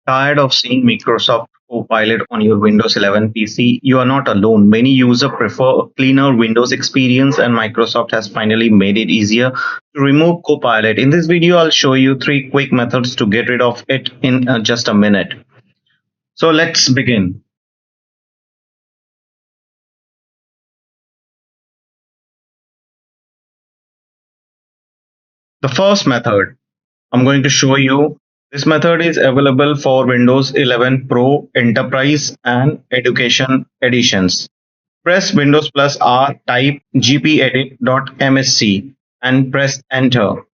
Tired of seeing Microsoft Copilot on your Windows 11 PC? You are not alone. Many users prefer a cleaner Windows experience, and Microsoft has finally made it easier to remove Copilot. In this video, I'll show you 3 quick methods to get rid of it in just a minute. So let's begin. The first method I'm going to show you. This method is available for Windows 11 Pro, Enterprise, and Education editions. Press Windows plus R, type gpedit.msc and press enter.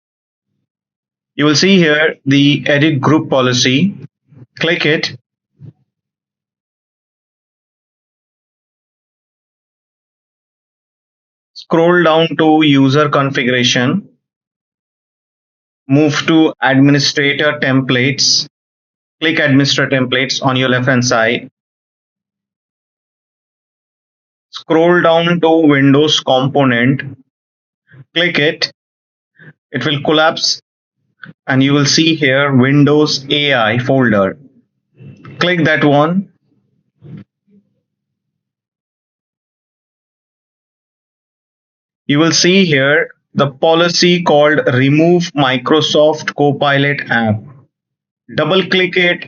You will see here the edit group policy. Click it. Scroll down to user configuration. Move to administrator templates. Click administrator templates on your left hand side. Scroll down to Windows component. Click it. It will collapse and you will see here Windows AI folder. Click that one. You will see here the policy called Remove Microsoft Copilot app. Double click it.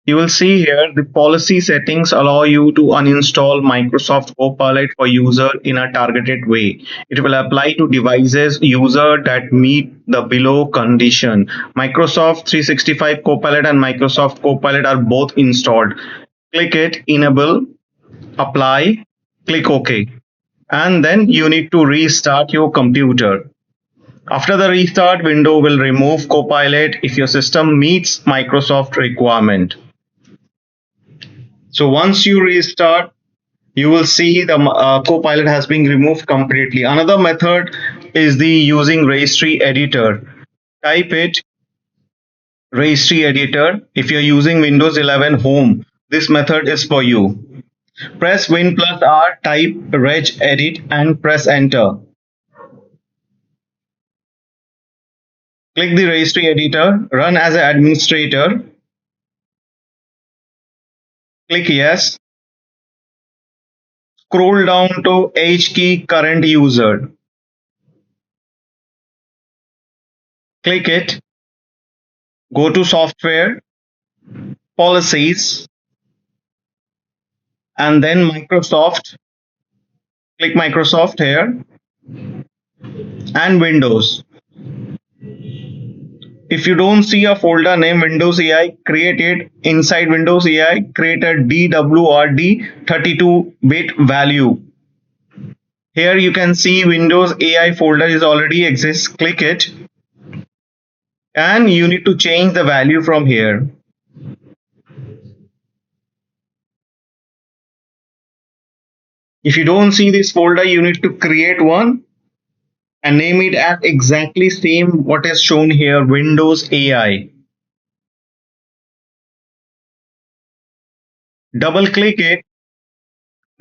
You will see here the policy settings allow you to uninstall Microsoft Copilot for user in a targeted way. It will apply to devices user that meet the below condition. Microsoft 365 Copilot and Microsoft Copilot are both installed. Click it, enable, apply, click OK. And then you need to restart your computer. After the restart, window will remove Copilot if your system meets Microsoft requirement. So once you restart, you will see the Copilot has been removed completely. Another method is the using Registry Editor. Type it, Registry Editor. If you're using Windows 11 Home, this method is for you. Press Win plus R, type Reg Edit and press enter. Click the Registry Editor, run as an administrator. Click yes. Scroll down to H key current user. Click it. Go to software, policies, and then Microsoft. Click Microsoft here and Windows. If you don't see a folder named Windows AI, create it. Inside Windows AI, create a DWRD 32-bit value. Here you can see Windows AI folder is already exists. Click it. And you need to change the value from here. If you don't see this folder, you need to create one and name it as exactly same what is shown here, Windows AI. Double click it,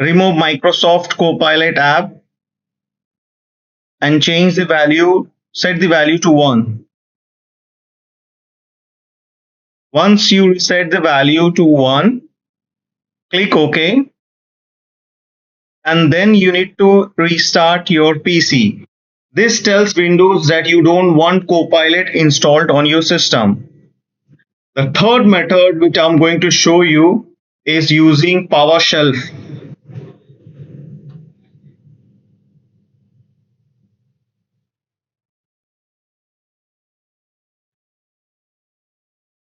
remove Microsoft Copilot app and change the value, set the value to 1. Once you set the value to 1, click OK. And then you need to restart your PC. This tells Windows that you don't want Copilot installed on your system. The third method which I'm going to show you is using PowerShell.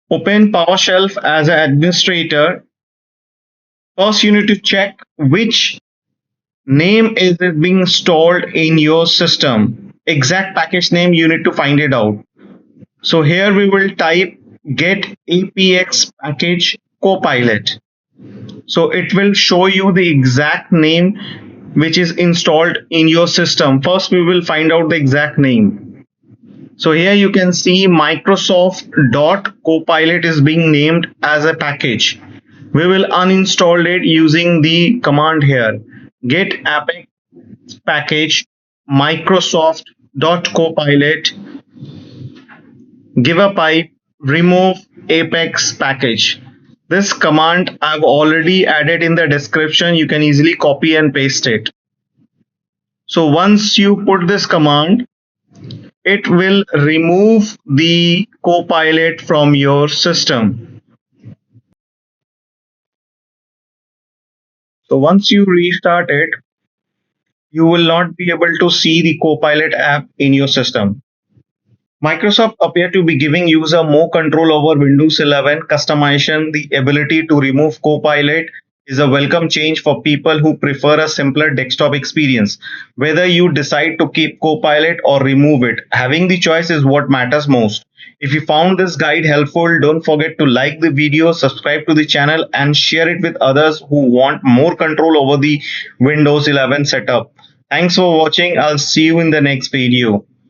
Open PowerShell as an administrator. First you need to check which name is it being installed in your system. Exact package name you need to find it out. So here we will type Get-AppxPackage Copilot. So it will show you the exact name which is installed in your system. First we will find out the exact name. So here you can see Microsoft.Copilot is being named as a package. We will uninstall it using the command here, Get-AppxPackage Microsoft.Copilot, give a pipe, remove Apex package. This command I've already added in the description. You can easily copy and paste it. So once you put this command, it will remove the Copilot from your system. So once you restart it, you will not be able to see the Copilot app in your system. Microsoft appear to be giving user more control over Windows 11 customization. The ability to remove Copilot is a welcome change for people who prefer a simpler desktop experience. Whether you decide to keep Copilot or remove it, having the choice is what matters most. If you found this guide helpful, don't forget to like the video, subscribe to the channel, and share it with others who want more control over the Windows 11 setup. Thanks for watching. I'll see you in the next video.